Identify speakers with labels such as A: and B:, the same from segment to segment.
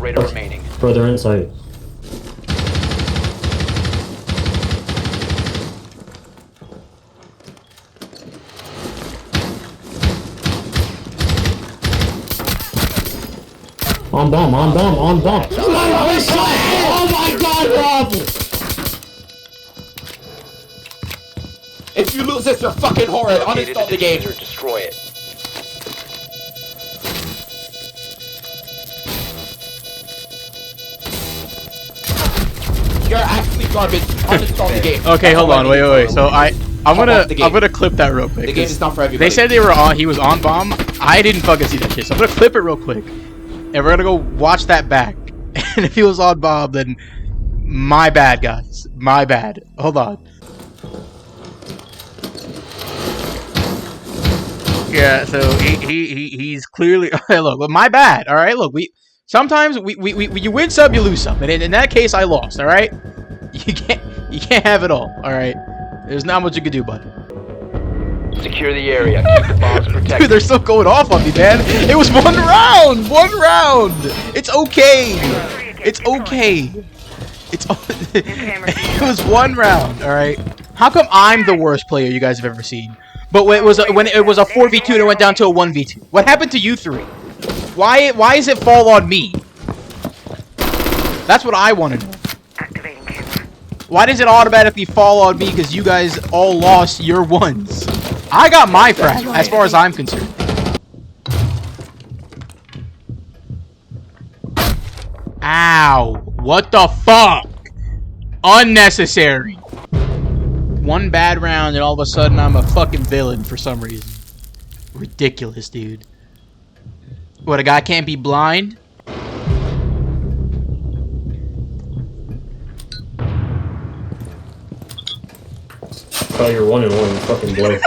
A: operator remaining.
B: Further inside. On bomb, on bomb, on bomb. Oh my god, Rob!
C: If you lose this, you're fucking horrid. Uninstall the game.
A: Destroy it.
C: You're actually garbage. Uninstall the game.
D: Okay, hold on, wait. So I'm gonna clip that real quick.
C: The game is not for everybody.
D: They said he was on bomb. I didn't fucking see that shit. So I'm gonna clip it real quick, and we're gonna go watch that back. And if he was on bomb, then my bad, guys. My bad. Hold on. Yeah, so he's clearly look, my bad. All right, look, sometimes you win some, you lose some, and in that case, I lost. All right, you can't have it all. All right, there's not much you can do, bud.
A: Secure the area. Keep the bombs protected.
D: Dude, they're still going off on me, man. It was one round. One round. It's okay. It's okay. It was one round. All right. How come I'm the worst player you guys have ever seen? But when it was a 4v2 and it went down to a 1v2. What happened to you three? Why does it fall on me? That's what I want to know.
E: Activating camera.
D: Why does it automatically fall on me because you guys all lost your ones? I got my frag as far as I'm concerned. Ow. What the fuck? Unnecessary. One bad round and all of a sudden I'm a fucking villain for some reason. Ridiculous, dude. What, a guy can't be blind?
B: Oh, you're 1-1, fucking boy.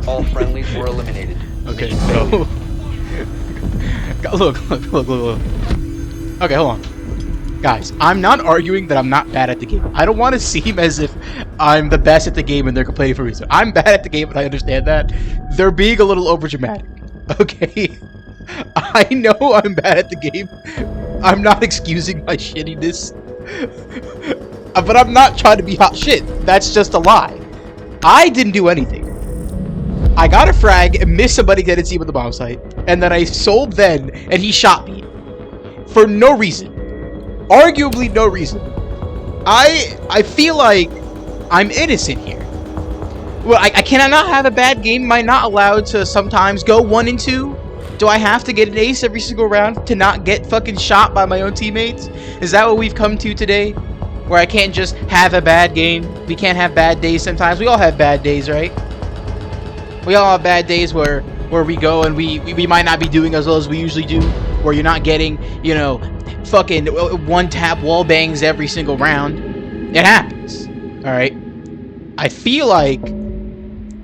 A: All friendlies were eliminated.
D: Okay, so look. Okay, hold on. Guys, I'm not arguing that I'm not bad at the game. I don't want to seem as if I'm the best at the game and they're complaining for a reason. I'm bad at the game and I understand that. They're being a little overdramatic. Okay? I know I'm bad at the game. I'm not excusing my shittiness. But I'm not trying to be hot shit. That's just a lie. I didn't do anything. I got a frag and missed somebody getting seen with the bomb site, and then I sold then, and he shot me for no reason, arguably no reason. I feel like I'm innocent here. Well, I cannot have a bad game. Am I not allowed to sometimes go 1 and 2? Do I have to get an ace every single round to not get fucking shot by my own teammates? Is that what we've come to today? Where I can't just have a bad game? We can't have bad days sometimes. We all have bad days, right? We all have bad days where we go and we might not be doing as well as we usually do. Where you're not getting, you know, fucking one-tap wall bangs every single round. It happens. Alright? I feel like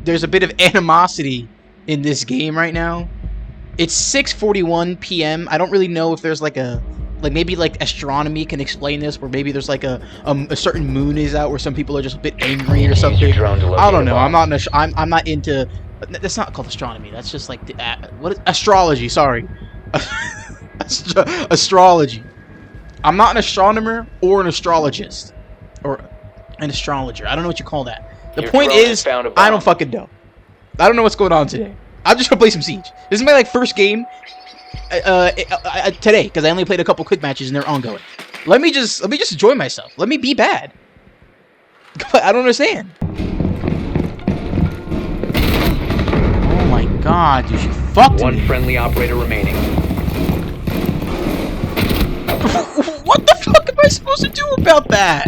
D: there's a bit of animosity in this game right now. It's 6:41 p.m. I don't really know if there's like a... maybe like astronomy can explain this, where maybe there's like a certain moon is out where some people are just a bit angry or something. I don't know. I'm not into. That's not called astronomy. That's just like what is astrology? Sorry, astrology. I'm not an astronomer or an astrologist or an astrologer. I don't know what you call that. The point is, I don't fucking know. I don't know what's going on today. I'm just gonna play some Siege. This is my first game. Today, because I only played a couple quick matches and they're ongoing. Let me just enjoy myself. Let me be bad. I don't understand. Oh my god, you should fuck me.
A: One friendly operator remaining.
D: What the fuck am I supposed to do about that?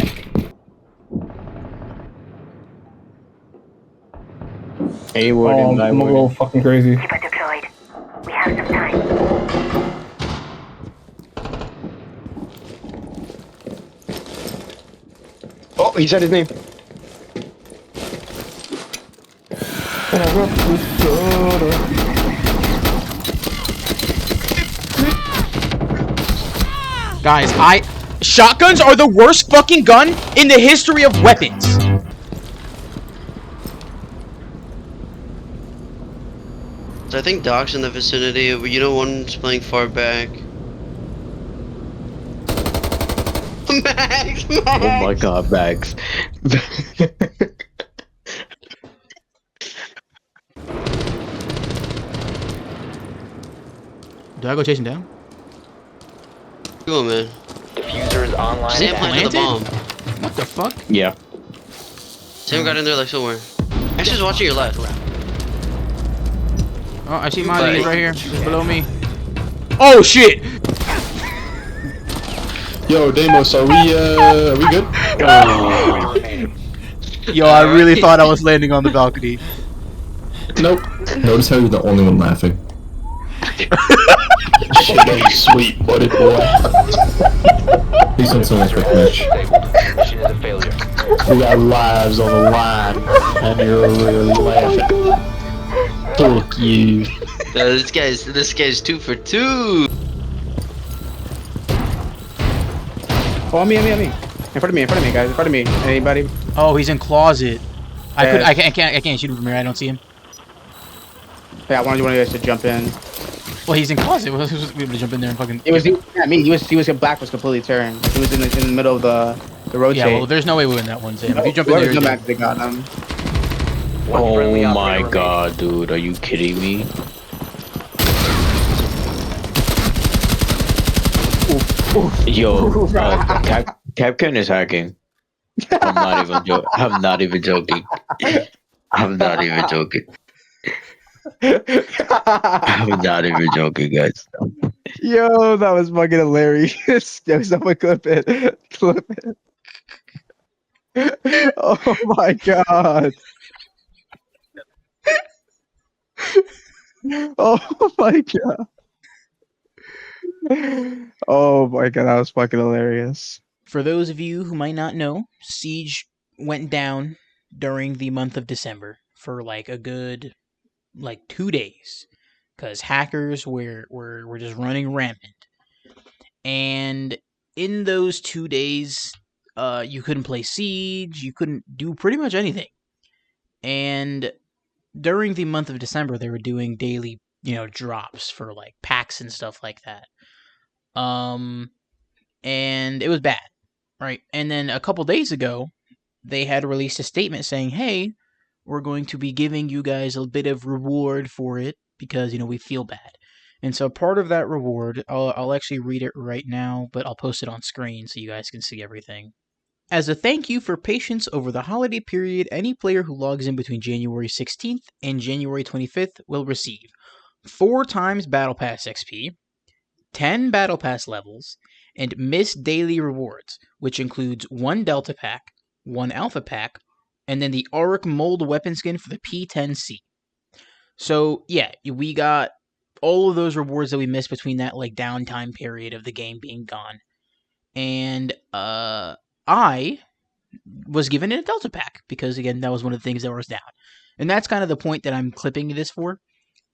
F: A word and I
B: I'm a little fucking crazy.
E: Keep it deployed. We have some time.
F: Oh, he said his name.
D: Guys, shotguns are the worst fucking gun in the history of weapons.
G: So I think Doc's in the vicinity. You know, one's playing far back. Max!
F: Oh my god, Max.
D: Do I go chase him down?
G: Come on, man.
A: Diffuser is online.
G: Sam
A: and
G: planted the bomb.
D: What the fuck?
F: Yeah.
G: Sam got in there like somewhere. Actually, watching your left.
D: Oh, I see mine. He's right here. Just below me. Oh shit!
B: Yo, Deimos, are we good?
A: active.
D: Yo, I really thought I was landing on the balcony.
B: Nope. Notice how you're the only one laughing. Shit ain't sweet, buddy boy. Please don't sound like that, Mitch.
A: Mission is a failure.
B: We got lives on the line, and you're really laughing. Fuck you.
G: This guy's 2 for 2.
C: Oh, on me. In front of me, guys. In front of me. Anybody?
D: Oh, he's in closet. I can't shoot him from here. I don't see him.
C: Yeah, I wanted one of you guys to jump in.
D: Well, he's in closet. We'll be able to jump in there and fucking.
C: It was yeah, me. He was back was completely turned. He was in the middle of the road
D: Yeah,
C: chain.
D: well, there's no way we win that one, Sam. If you jump in there,
C: Whoever's
D: you're
C: come
D: dead.
C: back, they got him.
A: One friendly
F: Oh
A: operator
F: my
A: remaining.
F: god, dude. Are you kidding me? Yo, Capcan is hacking. I'm not even joking. I'm not even joking. I'm not even joking. I'm not even joking, guys.
C: Yo, that was fucking hilarious. Yo, someone clip it. Clip it. Oh my god. Oh my god. Oh my god, that was fucking hilarious.
D: For those of you who might not know, Siege went down during the month of December for like a good 2 days because hackers were just running rampant. And in those 2 days, you couldn't play Siege, you couldn't do pretty much anything. And during the month of December, they were doing daily, drops for like packs and stuff like that. And it was bad, right? And then a couple days ago, they had released a statement saying, "Hey, we're going to be giving you guys a bit of reward for it because we feel bad." And so part of that reward, I'll actually read it right now, but I'll post it on screen so you guys can see everything. As a thank you for patience over the holiday period, any player who logs in between January 16th and January 25th will receive 4 times Battle Pass XP, 10 Battle Pass levels, and missed daily rewards, which includes 1 Delta Pack, 1 Alpha Pack, and then the Auric Mold weapon skin for the P10C. So, yeah, we got all of those rewards that we missed between that downtime period of the game being gone. And I was given a Delta Pack because, again, that was one of the things that was down. And that's kind of the point that I'm clipping this for.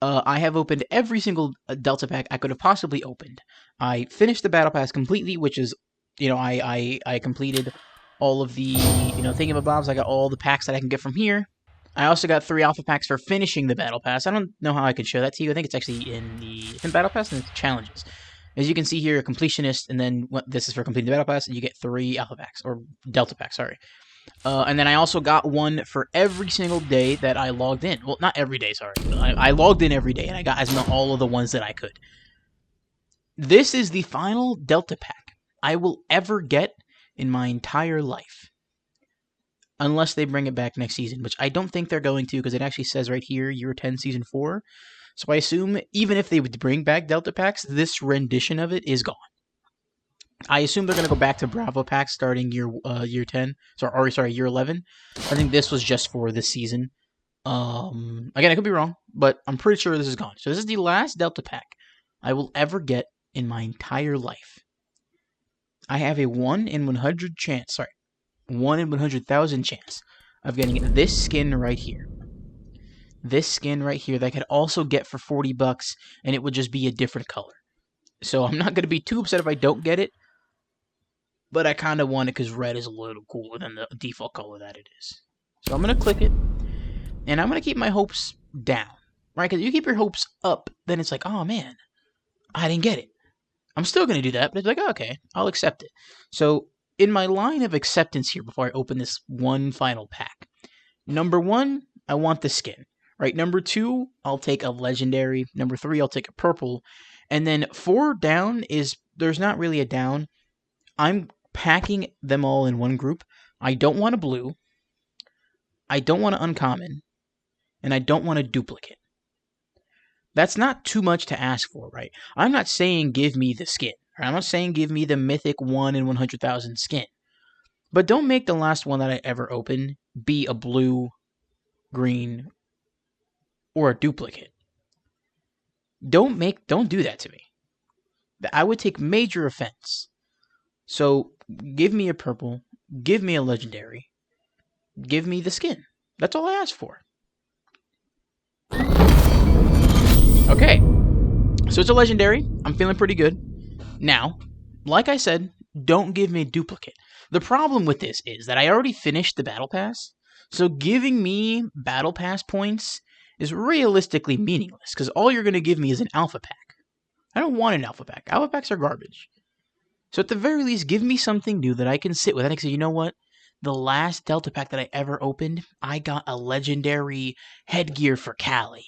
D: I have opened every single Delta Pack I could have possibly opened. I finished the Battle Pass completely, which is, I completed all of the, thingamabobs. I got all the packs that I can get from here. I also got 3 Alpha Packs for finishing the Battle Pass. I don't know how I can show that to you. I think it's actually in Battle Pass and it's challenges. As you can see here, a completionist, and then this is for completing the Battle Pass, and you get 3 Alpha Packs, or Delta Packs, sorry. And then I also got one for every single day that I logged in. Well, not every day, sorry. I logged in every day, and I got all of the ones that I could. This is the final Delta Pack I will ever get in my entire life. Unless they bring it back next season, which I don't think they're going to, because it actually says right here, Year 10, Season 4. So I assume, even if they would bring back Delta Packs, this rendition of it is gone. I assume they're going to go back to Bravo Packs starting year 10. Sorry, year 11. I think this was just for this season. Again, I could be wrong, but I'm pretty sure this is gone. So this is the last Delta Pack I will ever get in my entire life. I have a 1 in 100 chance, 1 in 100,000 chance of getting this skin right here. This skin right here that I could also get for $40, and it would just be a different color. So I'm not going to be too upset if I don't get it, but I kind of want it because red is a little cooler than the default color that it is. So I'm going to click it, and I'm going to keep my hopes down. right? Because you keep your hopes up, then it's like, oh man, I didn't get it. I'm still going to do that, but it's like, oh, okay, I'll accept it. So, in my line of acceptance here, before I open this one final pack, number 1, I want the skin. Right? Number 2, I'll take a legendary. Number 3, I'll take a purple. And then 4 down is, there's not really a down. I'm packing them all in one group. I don't want a blue. I don't want an uncommon. And I don't want a duplicate. That's not too much to ask for, right? I'm not saying give me the skin. I'm not saying give me the mythic 1 in 100,000 skin. But don't make the last one that I ever open be a blue, green, or a duplicate. Don't do that to me. I would take major offense. So give me a purple, give me a legendary, give me the skin. That's all I ask for. Okay. So it's a legendary. I'm feeling pretty good. Now, like I said, don't give me a duplicate. The problem with this is that I already finished the battle pass, so giving me battle pass points is realistically meaningless, because all you're going to give me is an alpha pack. I don't want an alpha pack. Alpha packs are garbage. So at the very least, give me something new that I can sit with. I can say, you know what? The last Delta pack that I ever opened, I got a legendary headgear for Callie.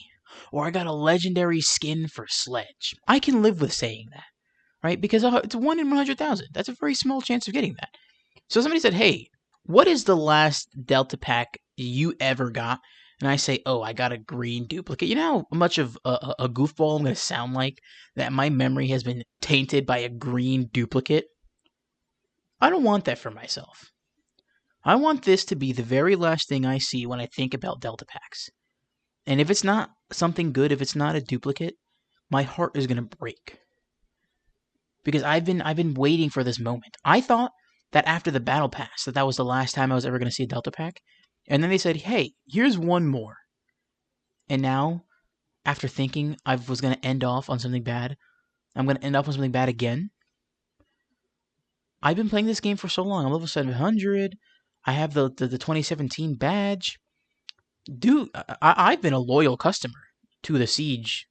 D: Or I got a legendary skin for Sledge. I can live with saying that, right? Because it's 1 in 100,000. That's a very small chance of getting that. So somebody said, hey, what is the last Delta pack you ever got? And I say, oh, I got a green duplicate. You know how much of a goofball I'm going to sound like? That my memory has been tainted by a green duplicate? I don't want that for myself. I want this to be the very last thing I see when I think about Delta packs. And if it's not something good, if it's not a duplicate, my heart is going to break. Because I've been waiting for this moment. I thought that after the battle pass, that was the last time I was ever going to see a Delta pack. And then they said, hey, here's one more. And now, after thinking I was going to end off on something bad, I'm going to end up on something bad again. I've been playing this game for so long. I'm level 700. I have the 2017 badge. Dude, I've been a loyal customer to the Siege,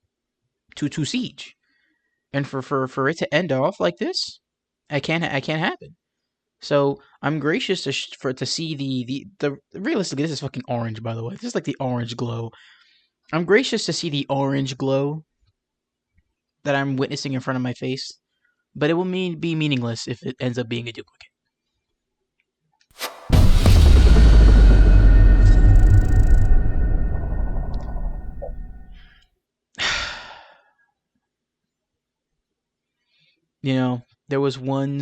D: to Siege. And for it to end off like this, I can't happen. So I'm gracious to see the realistically, this is fucking orange, by the way. This is like the orange glow. I'm gracious to see the orange glow that I'm witnessing in front of my face, but it will be meaningless if it ends up being a duplicate. You know, there was one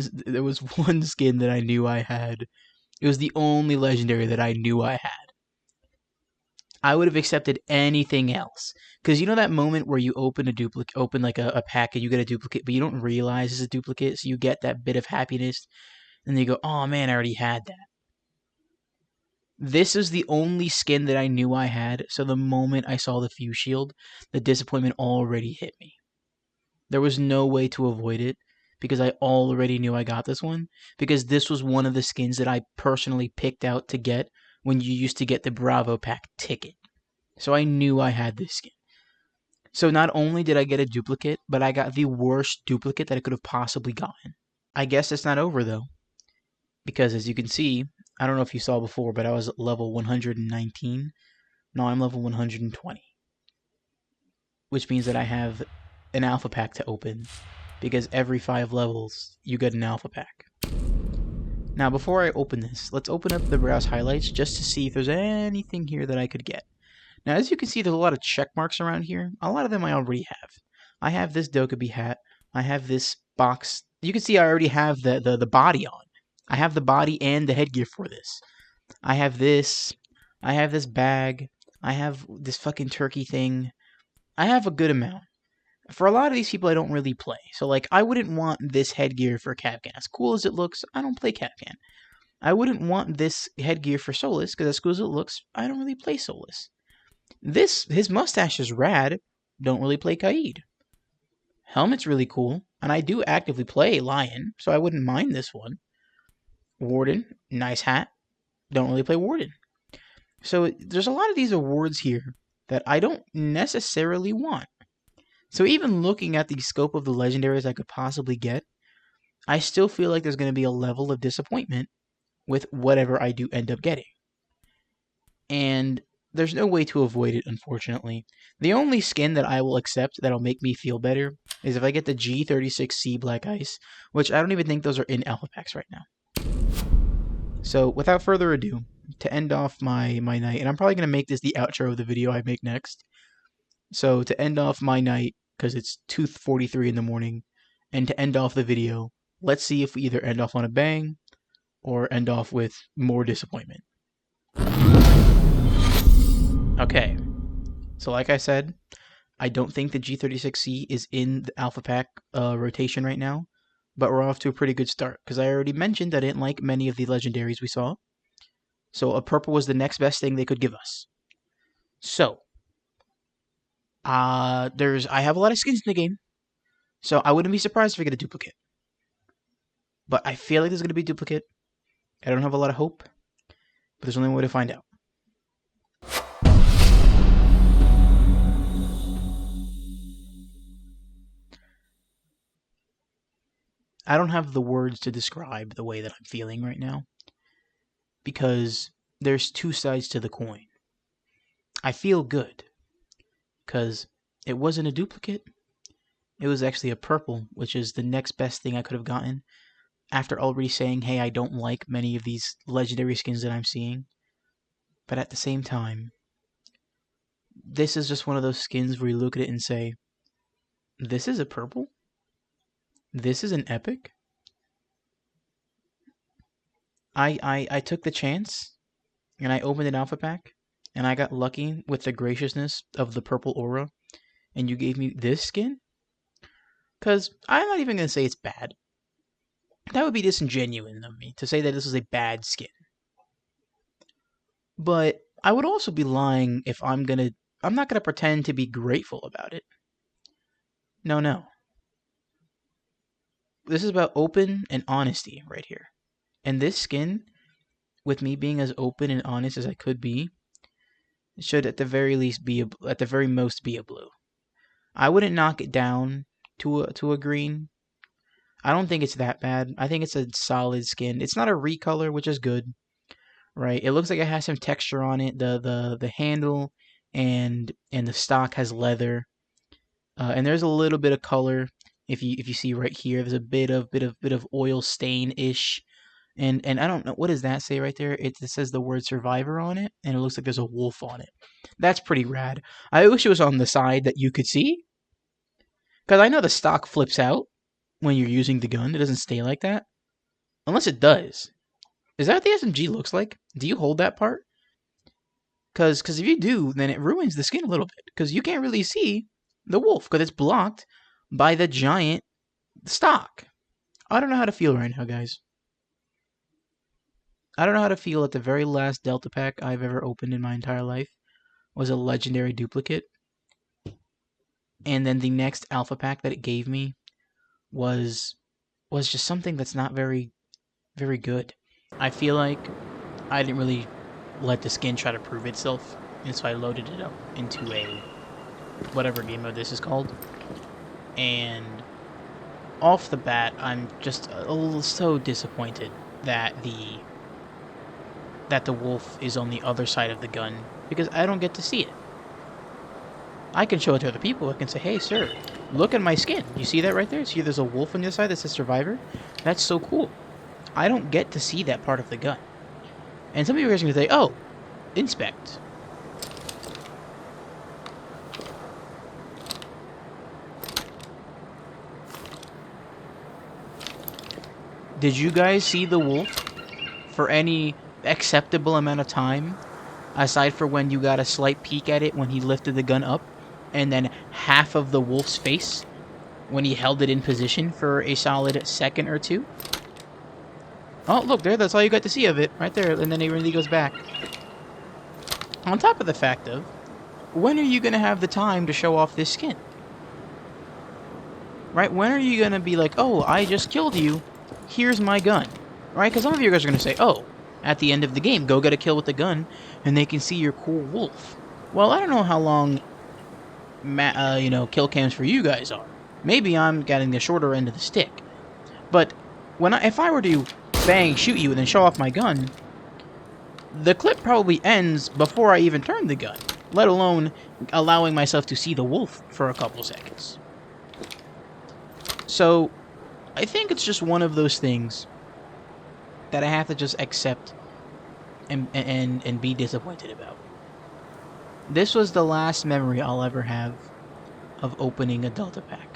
D: skin that I knew I had. It was the only legendary that I knew I had. I would have accepted anything else. Because you know that moment where you open like a pack and you get a duplicate, but you don't realize it's a duplicate, so you get that bit of happiness, and then you go, oh man, I already had that. This is the only skin that I knew I had, so the moment I saw the Fuse Shield, the disappointment already hit me. There was no way to avoid it, because I already knew I got this one, because this was one of the skins that I personally picked out to get when you used to get the Bravo Pack ticket. So I knew I had this skin. So not only did I get a duplicate, but I got the worst duplicate that I could have possibly gotten. I guess it's not over though. Because as you can see, I don't know if you saw before, but I was at level 119. Now I'm level 120. Which means that I have an alpha pack to open. Because every 5 levels, you get an alpha pack. Now, before I open this, let's open up the browse highlights just to see if there's anything here that I could get. Now, as you can see, there's a lot of check marks around here. A lot of them I already have. I have this Dokkaebi hat. I have this box. You can see I already have the body on. I have the body and the headgear for this. I have this. I have this bag. I have this fucking turkey thing. I have a good amount. For a lot of these people, I don't really play. So, like, I wouldn't want this headgear for Capcan. As cool as it looks, I don't play Capcan. I wouldn't want this headgear for Solus, because as cool as it looks, I don't really play Solus. His mustache is rad, don't really play Kaid. Helmet's really cool, and I do actively play Lion, so I wouldn't mind this one. Warden, nice hat, don't really play Warden. So, there's a lot of these awards here that I don't necessarily want. So even looking at the scope of the legendaries I could possibly get, I still feel like there's going to be a level of disappointment with whatever I do end up getting. And there's no way to avoid it, unfortunately. The only skin that I will accept that'll make me feel better is if I get the G36C Black Ice, which I don't even think those are in alpha packs right now. So, without further ado, to end off my night, and I'm probably going to make this the outro of the video I make next. So, to end off my night, because it's 2:43 in the morning, and to end off the video, let's see if we either end off on a bang, or end off with more disappointment. Okay, so like I said, I don't think the G36C is in the alpha pack rotation right now, but we're off to a pretty good start, because I already mentioned I didn't like many of the legendaries we saw, so a purple was the next best thing they could give us. So, I have a lot of skins in the game, so I wouldn't be surprised if I get a duplicate. But I feel like there's going to be a duplicate. I don't have a lot of hope, but there's only one way to find out. I don't have the words to describe the way that I'm feeling right now, because there's two sides to the coin. I feel good, because it wasn't a duplicate. It was actually a purple, which is the next best thing I could have gotten, after already saying, hey, I don't like many of these legendary skins that I'm seeing. But at the same time, this is just one of those skins where you look at it and say, this is a purple? This is an epic? I took the chance, and I opened an alpha pack, and I got lucky with the graciousness of the purple aura, and you gave me this skin? Because I'm not even going to say it's bad. That would be disingenuous of me to say that this is a bad skin. But I would also be lying if I'm not gonna pretend to be grateful about it. No. This is about open and honesty right here. And this skin, with me being as open and honest as I could be, should at the very least be at the very most be a blue. I wouldn't knock it down to a green. I don't think it's that bad. I think it's a solid skin. It's not a recolor, which is good. Right, it looks like it has some texture on it. The handle and the stock has leather, and there's a little bit of color. If you see right here, there's a bit of oil stain ish, and I don't know, what does that say right there? It says the word survivor on it, and it looks like there's a wolf on it. That's pretty rad. I wish it was on the side that you could see, because I know the stock flips out when you're using the gun. It doesn't stay like that, unless it does. Is that what the SMG looks like? Do you hold that part? Because if you do, then it ruins the skin a little bit. Because you can't really see the wolf, because it's blocked by the giant stock. I don't know how to feel right now, guys. I don't know how to feel that the very last Delta Pack I've ever opened in my entire life was a legendary duplicate. And then the next Alpha Pack that it gave me was just something that's not very, very good. I feel like I didn't really let the skin try to prove itself, and so I loaded it up into a whatever game mode this is called. And off the bat, I'm just a little so disappointed that the wolf is on the other side of the gun, because I don't get to see it. I can show it to other people. I can say, hey, sir, look at my skin. You see that right there? See, there's a wolf on the other side that says survivor? That's so cool. I don't get to see that part of the gun. And some of you guys are going to say, oh, inspect. Did you guys see the wolf for any acceptable amount of time, aside for when you got a slight peek at it when he lifted the gun up, and then half of the wolf's face when he held it in position for a solid second or two? Oh, look there, that's all you got to see of it, right there, and then he really goes back. On top of the fact of, when are you going to have the time to show off this skin? Right, when are you going to be like, oh, I just killed you, here's my gun? Right, because some of you guys are going to say, oh, at the end of the game, go get a kill with the gun, and they can see your cool wolf. Well, I don't know how long, kill cams for you guys are. Maybe I'm getting the shorter end of the stick. But if I were to bang, shoot you, and then show off my gun, the clip probably ends before I even turn the gun, let alone allowing myself to see the wolf for a couple seconds. So, I think it's just one of those things that I have to just accept and be disappointed about. This was the last memory I'll ever have of opening a Delta Pack.